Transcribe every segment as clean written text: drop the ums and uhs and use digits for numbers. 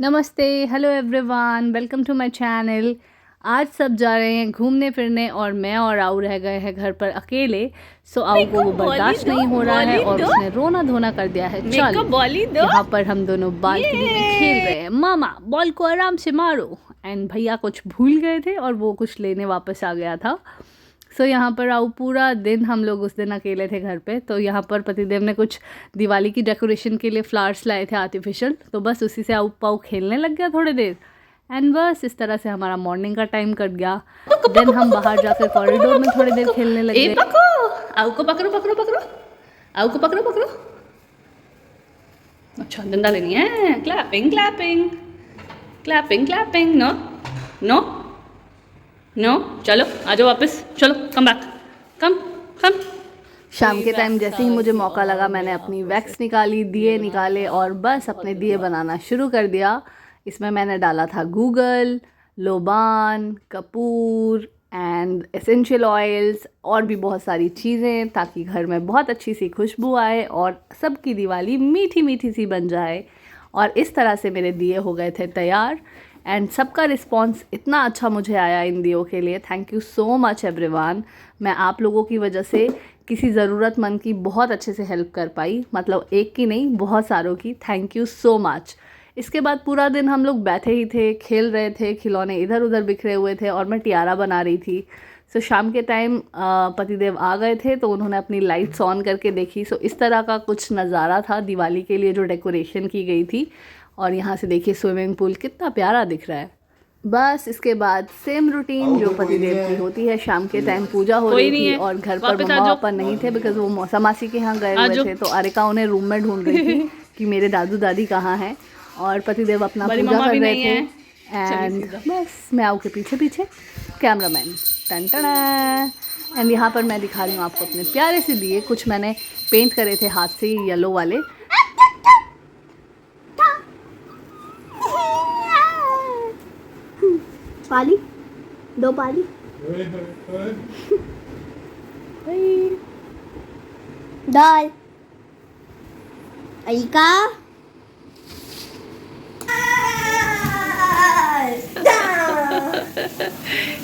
नमस्ते, hello everyone, welcome to my channel. आज सब जा रहे हैं घूमने फिरने और मैं और आऊ रह गए हैं घर पर अकेले। सो आऊ को वो बर्दाश्त नहीं हो रहा है और उसने रोना धोना कर दिया है। चल यहाँ पर हम दोनों बालकनी में खेल रहे हैं। मामा बॉल को आराम से मारो। एंड भैया कुछ भूल गए थे और वो कुछ लेने वापस आ गया था। सो यहाँ पर आऊ पूरा दिन हम लोग उस दिन अकेले थे घर पे। तो यहाँ पर पतिदेव ने कुछ दिवाली की डेकोरेशन के लिए फ्लावर्स लाए थे आर्टिफिशियल, तो बस उसी से आऊ पाऊ खेलने लग गया थोड़ी देर। एंड बस इस तरह से हमारा मॉर्निंग का टाइम कट गया। देन हम बाहर जाकर कॉरिडोर में थोड़ी देर खेलने लग गए। आऊ को पकड़ो पकड़ो पकड़ो, आऊ को पकड़ो पकड़ो। अच्छा डंडा लेनी है। Clapping clapping clapping clapping. No no no, चलो आ जाओ वापस, चलो कम बैक, कम कम। शाम के टाइम जैसे ही मुझे मौका लगा मैंने अपनी वैक्स निकाली, दिए निकाले और बस अपने दिए बनाना शुरू कर दिया। इसमें मैंने डाला था गूगल, लोबान, कपूर एंड एसेंशियल ऑयल्स और भी बहुत सारी चीज़ें, ताकि घर में बहुत अच्छी सी खुशबू आए और सबकी दिवाली मीठी मीठी सी बन जाए। और इस तरह से मेरे दिए हो गए थे तैयार। एंड सबका रिस्पॉन्स इतना अच्छा मुझे आया इन दियों के लिए। Thank you so much everyone. मैं आप लोगों की वजह से किसी ज़रूरतमंद की बहुत अच्छे से हेल्प कर पाई, मतलब एक की नहीं बहुत सारों की। Thank you so much. इसके बाद पूरा दिन हम लोग बैठे ही थे, खेल रहे थे, खिलौने इधर उधर बिखरे हुए थे और मैं टियारा बना रही थी। सो शाम के टाइम पतिदेव आ गए थे तो उन्होंने अपनी लाइट्स ऑन करके देखी। सो इस तरह का कुछ नज़ारा था दिवाली के लिए जो डेकोरेशन की गई थी। और यहाँ से देखिए स्विमिंग पूल कितना प्यारा दिख रहा है। बस इसके बाद सेम रूटीन जो पतिदेव की होती है, शाम के टाइम पूजा हो रही थी और घर पर मम्मा पापा नहीं थे बिकॉज वो मौसा मासी के यहाँ गए हुए थे। तो अरिका उन्हें रूम में ढूंढ रही थी कि मेरे दादू दादी कहाँ हैं, और पतिदेव अपना पूजा कर रहे थे। एंड बस मैं आऊ के पीछे पीछे कैमरामैन टन टन। एंड यहाँ पर मैं दिखा रही हूँ आपको अपने प्यारे से दिए। कुछ मैंने पेंट करे थे हाथ से येलो वाले। पाली दो पाली दाल अलिका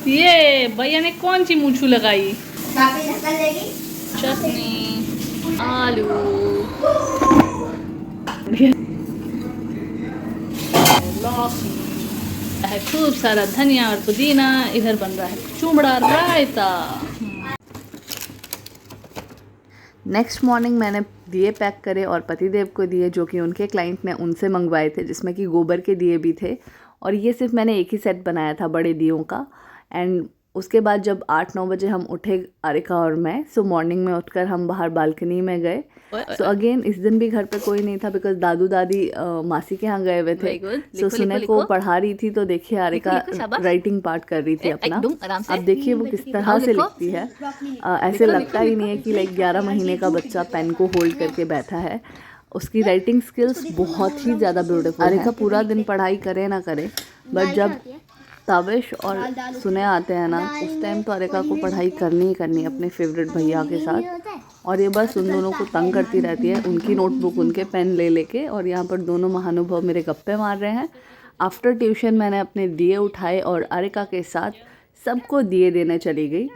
ये भैया ने कौन सी मूंछू लगाई? चटनी, आलू, लौकी है, खूब सारा धनिया और पुदीना। इधर बन रहा है चूमड़ा रायता। नेक्स्ट मॉर्निंग मैंने दिए पैक करे और पतिदेव को दिए जो कि उनके क्लाइंट ने उनसे मंगवाए थे, जिसमें कि गोबर के दिए भी थे। और ये सिर्फ मैंने एक ही सेट बनाया था बड़े दियों का। एंड उसके बाद जब 8-9 बजे हम उठे अरिका और मैं, सो मॉर्निंग में उठकर हम बाहर बालकनी में गए। सो अगेन इस दिन भी घर पे कोई नहीं था बिकॉज दादू दादी मासी के यहाँ गए हुए थे। सो सुने को पढ़ा रही थी तो देखिए अरिका राइटिंग पार्ट कर रही थी अपना। अब देखिए वो किस तरह से लिखती है। ऐसे लगता ही नहीं है कि लाइक 11 महीने का बच्चा पेन को होल्ड करके बैठा है। उसकी राइटिंग स्किल्स बहुत ही ज़्यादा ब्यूटीफुल है। अरिका पूरा दिन पढ़ाई करे ना करे, बट जब ताबिश और सुने आते हैं ना उस टाइम तो अरिका को पढ़ाई करनी ही करनी अपने फेवरेट भैया के साथ। और ये बस उन दोनों को तंग करती रहती है, उनकी नोटबुक उनके पेन ले लेके। और यहाँ पर दोनों महानुभाव मेरे गप्पे मार रहे हैं। आफ्टर ट्यूशन मैंने अपने दिए उठाए और अरिका के साथ सबको दिए देने चली गई।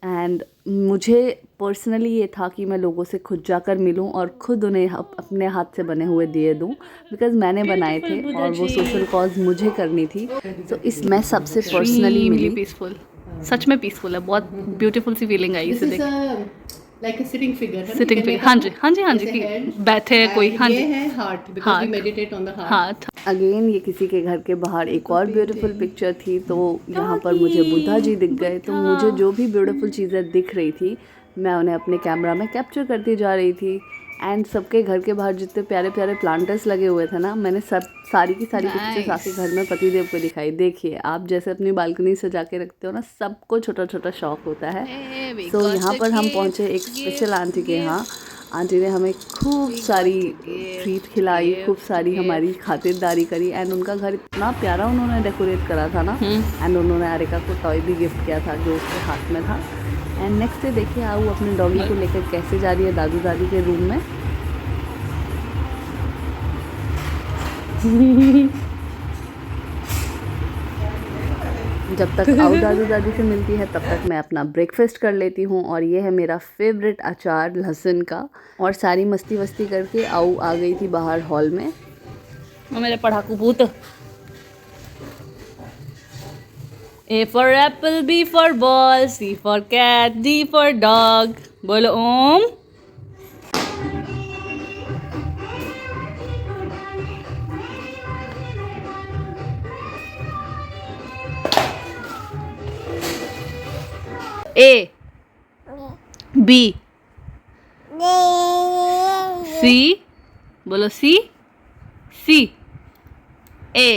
एंड मुझे पर्सनली ये था कि मैं लोगों से खुद जाकर मिलूं और खुद उन्हें अपने हाथ से बने हुए दिए दूं बिकॉज मैंने बनाए थे और वो सोशल कॉज मुझे करनी थी। तो इस मैं सबसे पर्सनली मिली। पीसफुल, सच में पीसफुल है, बहुत ब्यूटीफुल सी फीलिंग आई इसे देख। like a sitting figure, sitting figure, हाँ जी हाँ जी हाँ जी, बैठे है कोई। हाँ जी, है heart, because we meditate on the heart. हाँ। अगेन ये किसी के घर के बाहर एक और ब्यूटीफुल पिक्चर थी। तो यहाँ पर मुझे बुद्धा जी दिख गए। तो मुझे जो भी ब्यूटीफुल चीज़ें दिख रही थी मैं उन्हें अपने कैमरा में कैप्चर करती जा रही थी। एंड सबके घर के बाहर जितने प्यारे प्यारे प्लांटर्स लगे हुए थे ना, मैंने सब सारी की सारी पिक्चर्स आके घर में पतिदेव को दिखाई। देखिए आप जैसे अपनी बालकनी सजा के रखते हो ना, सबको छोटा छोटा शौक होता है। तो यहाँ पर हम पहुँचे एक स्पेशल आंटी के यहाँ। आंटी ने हमें खूब सारी ट्रीट खिलाई, खूब सारी हमारी खातिरदारी करी। एंड उनका घर इतना प्यारा उन्होंने डेकोरेट करा था ना। एंड उन्होंने अरिका को टॉय भी गिफ्ट किया था जो उसके हाथ में था। एंड नेक्स्ट डे देखिए आऊ अपने डॉगी को लेकर कैसे जा रही है दादू दादी के रूम में। जब तक आओ दादू दादी से मिलती है तब तक मैं अपना ब्रेकफास्ट कर लेती हूँ। और ये है मेरा फेवरेट अचार लहसुन का। और सारी मस्ती वस्ती करके आओ आ गई थी बाहर हॉल में। और मेरे पढ़ाकू भूत। A for apple, B for ball, C for cat, D for dog. बोलो ओम। A B C बोलो C C A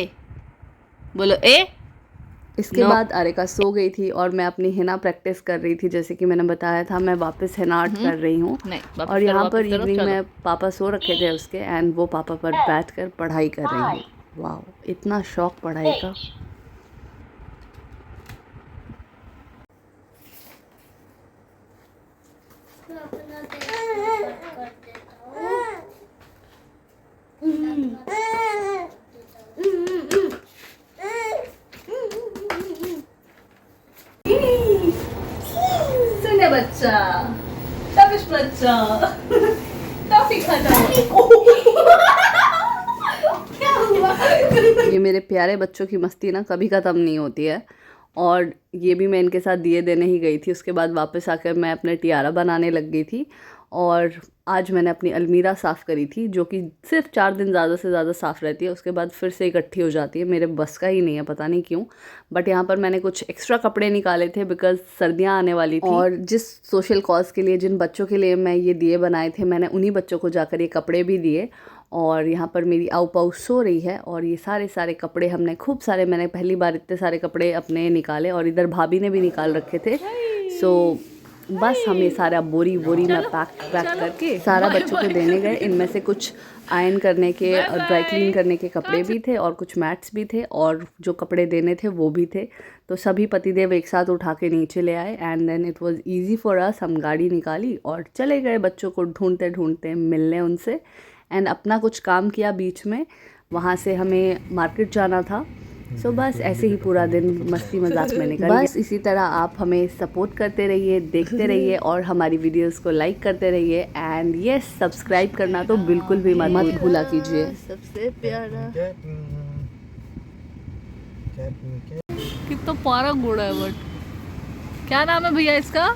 बोलो A। इसके बाद आरिका सो गई थी और मैं अपनी हिना प्रैक्टिस कर रही थी। जैसे कि मैंने बताया था मैं वापस हिना आर्ट कर रही हूँ। नहीं, वापस और करो, यहाँ वापस पर करो, इवनिंग चलो। में पापा सो रखे थे उसके एंड वो पापा पर बैठकर पढ़ाई कर रही हूँ। वाह, इतना शौक पढ़ाई का। सुने बच्चा, तबिश बच्चा, टॉफी खाता ये मेरे प्यारे बच्चों की मस्ती ना कभी ख़त्म नहीं होती है। और ये भी मैं इनके साथ दिए देने ही गई थी। उसके बाद वापस आकर मैं अपने टियारा बनाने लग गई थी। और आज मैंने अपनी अलमीरा साफ़ करी थी, जो कि सिर्फ 4 दिन ज़्यादा से ज़्यादा साफ़ रहती है, उसके बाद फिर से इकट्ठी हो जाती है। मेरे बस का ही नहीं है, पता नहीं क्यों। बट यहाँ पर मैंने कुछ एक्स्ट्रा कपड़े निकाले थे बिकॉज़ सर्दियाँ आने वाली थी। और जिस सोशल कॉज के लिए, जिन बच्चों के लिए मैं ये दिए बनाए थे, मैंने उन्हीं बच्चों को जाकर ये कपड़े भी दिए। और यहाँ पर मेरी आऊ पाऊ सो रही है। और ये सारे सारे कपड़े हमने खूब सारे, मैंने पहली बार इतने सारे कपड़े अपने निकाले। और इधर भाभी ने भी निकाल रखे थे। सो बस हमें सारा बोरी बोरी में पैक करके सारा बच्चों को देने गए। इनमें से कुछ आयरन करने के, ड्राई क्लीन करने के कपड़े भी थे और कुछ मैट्स भी थे और जो कपड़े देने थे वो भी थे। तो सभी पतिदेव एक साथ उठा के नीचे ले आए and then it was easy for us. हम गाड़ी निकाली और चले गए बच्चों को ढूंढते ढूंढते मिलने उनसे। एंड अपना कुछ काम किया बीच में, वहाँ से हमें मार्केट जाना था। सो बस ऐसे ही पूरा दिन मस्ती मजाक में निकल गया। बस इसी तरह आप हमें सपोर्ट करते रहिए, देखते रहिए और हमारी वीडियोस को लाइक करते रहिए। एंड यस, सब्सक्राइब करना तो बिल्कुल भी मत भूला कीजिए। सबसे प्यारा कितना प्यारा घोड़ा है। बट क्या नाम है भैया इसका?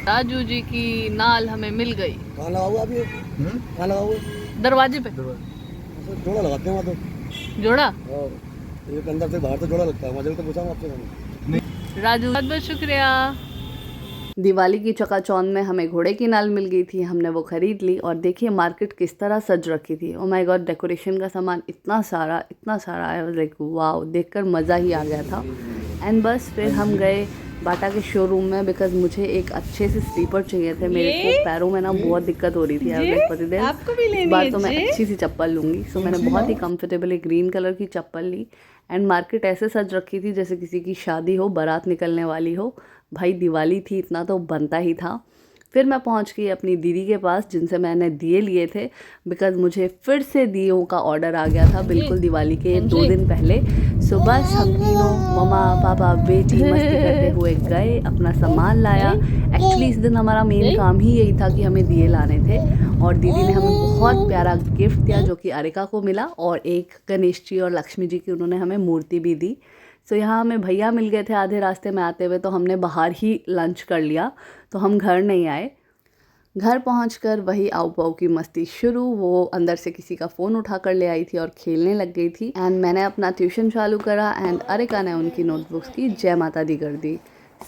राजू जी की नाल हमें मिल गई। कहाँ लगा हुआ अभी? कहाँ लगा हुआ? दरवाजे पे जोड़ा लगाते हैं वहाँ तो। जोड़ा। और एक अंदर से बाहर से जोड़ा लगता है। वहाँ तो पूछा आपसे मैंने। राजू बहुत बहुत शुक्रिया। दिवाली की चकाचौंध में हमें घोड़े की नाल मिल गई थी, हमने वो ख़रीद ली। और देखिए मार्केट किस तरह सज रखी थी। ओ माय गॉड, डेकोरेशन का सामान इतना सारा आई वाज लाइक वाओ, देखकर मज़ा ही आ गया था। एंड बस फिर हम गए बाटा के शोरूम में बिकॉज मुझे एक अच्छे से स्लीपर चाहिए थे। मेरे को पैरों में ना बहुत दिक्कत हो रही थी। इस बार तो मैं अच्छी सी चप्पल लूँगी। सो मैंने बहुत ही कंफर्टेबल एक ग्रीन कलर की चप्पल ली। एंड मार्केट ऐसे सज रखी थी जैसे किसी की शादी हो, बारात निकलने वाली हो। भाई दिवाली थी, इतना तो बनता ही था। फिर मैं पहुंच गई अपनी दीदी के पास जिनसे मैंने दिए लिए थे बिकॉज़ मुझे फिर से दियों का ऑर्डर आ गया था बिल्कुल दिवाली के 2 दिन पहले। सो बस हम तीनों, मम्मा पापा बेटी, मस्ती करते हुए गए, अपना सामान लाया। एक्चुअली इस दिन हमारा मेन काम ही यही था कि हमें दिए लाने थे। और दीदी ने हमें बहुत प्यारा गिफ्ट दिया जो कि आरिका को मिला। और एक गणेश जी और लक्ष्मी जी की उन्होंने हमें मूर्ति भी दी। सो यहाँ हमें भैया मिल गए थे आधे रास्ते में आते हुए, तो हमने बाहर ही लंच कर लिया, तो हम घर नहीं आए। घर पहुंचकर वही आऊ पाऊ की मस्ती शुरू। वो अंदर से किसी का फ़ोन उठा कर ले आई थी और खेलने लग गई थी। एंड मैंने अपना ट्यूशन चालू करा एंड आरिका ने उनकी नोटबुक्स की जय माता दी कर दी।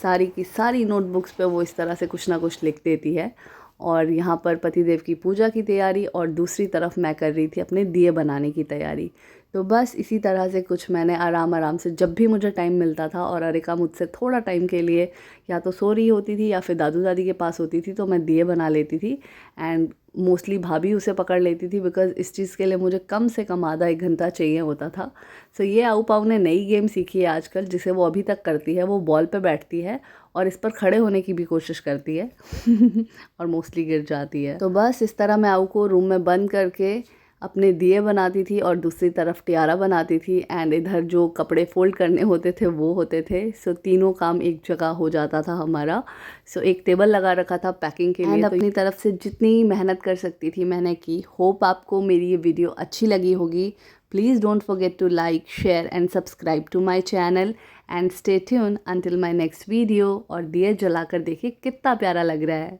सारी की सारी नोटबुक्स पे वो इस तरह से कुछ ना कुछ लिख देती है। और यहाँ पर पतिदेव की पूजा की तैयारी और दूसरी तरफ मैं कर रही थी अपने दिए बनाने की तैयारी। तो बस इसी तरह से कुछ मैंने आराम से, जब भी मुझे टाइम मिलता था और आरिका मुझसे थोड़ा टाइम के लिए या तो सो रही होती थी या फिर दादू दादी के पास होती थी, तो मैं दिए बना लेती थी। एंड मोस्टली भाभी उसे पकड़ लेती थी बिकॉज़ इस चीज़ के लिए मुझे कम से कम आधा 1 घंटा चाहिए होता था। सो ये आऊ पाऊ ने नई गेम सीखी है आजकल, जिसे वो अभी तक करती है। वो बॉल पे बैठती है और इस पर खड़े होने की भी कोशिश करती है और मोस्टली गिर जाती है। तो बस इस तरह मैं आऊ को रूम में बंद करके अपने दिए बनाती थी और दूसरी तरफ टियारा बनाती थी एंड इधर जो कपड़े फोल्ड करने होते थे वो होते थे। सो तीनों काम एक जगह हो जाता था हमारा। सो एक टेबल लगा रखा था पैकिंग के लिए एंड अपनी तरफ से जितनी मेहनत कर सकती थी मैंने की। होप आपको मेरी ये वीडियो अच्छी लगी होगी। Please don't forget to like, share and subscribe to my channel and stay tuned until my next video. और दिए जलाकर देखिए कितना प्यारा लग रहा है।